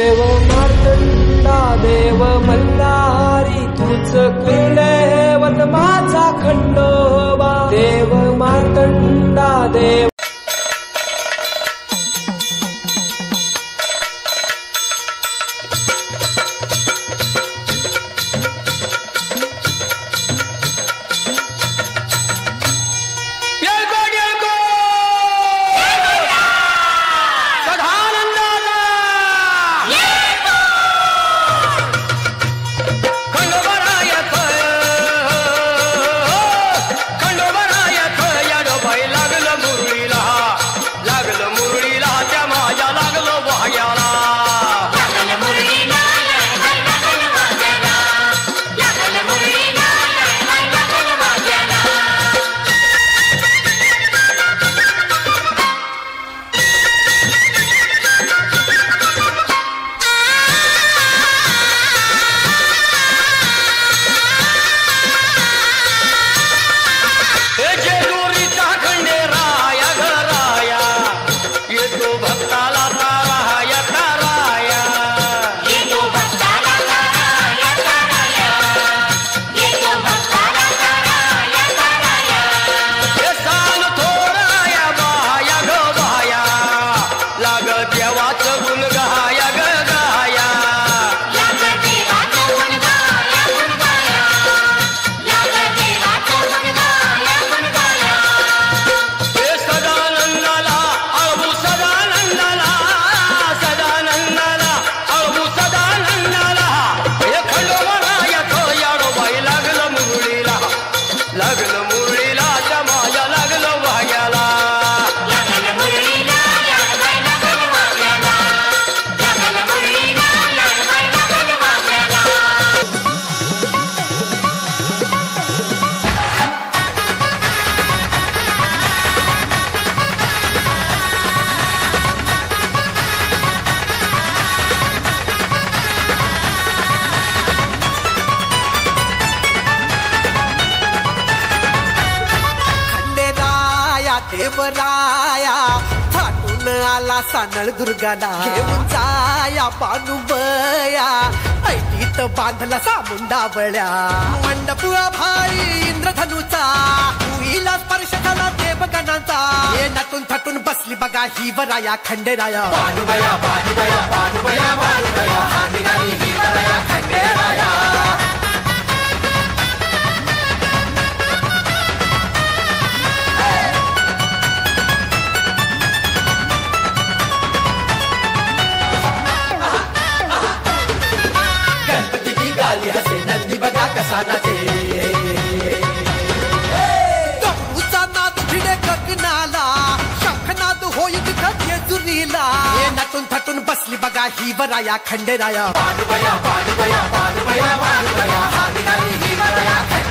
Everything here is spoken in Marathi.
देव मार्तंडा देव मल्हारी तूच कुलदैवत माझा खंडोबा देव मार्तंडा देव देवराया फाटून आला सानळ दुर्गाला घेऊन जाया पानुबया ऐटीत बांधला सामुंडा बळ्या मंडप भाई इंद्रधनुचा उईला स्पर्श झाला देवगणांचा हे नटून थटून बसली बघा ही वराया खंडेराया पानुबया पानुबया पानुबया पानुबया हा निघाली ही वराया खंडेराया बघा कसा नाचे गप्पूचा नाद भिडे गगनाला शंखनाद होईल जेजुरीला हे नटून थटून बसली बघा ही वराया खंडेराया पानुबया पानुबया पानुबया पानुबया हा निघाली ही वराया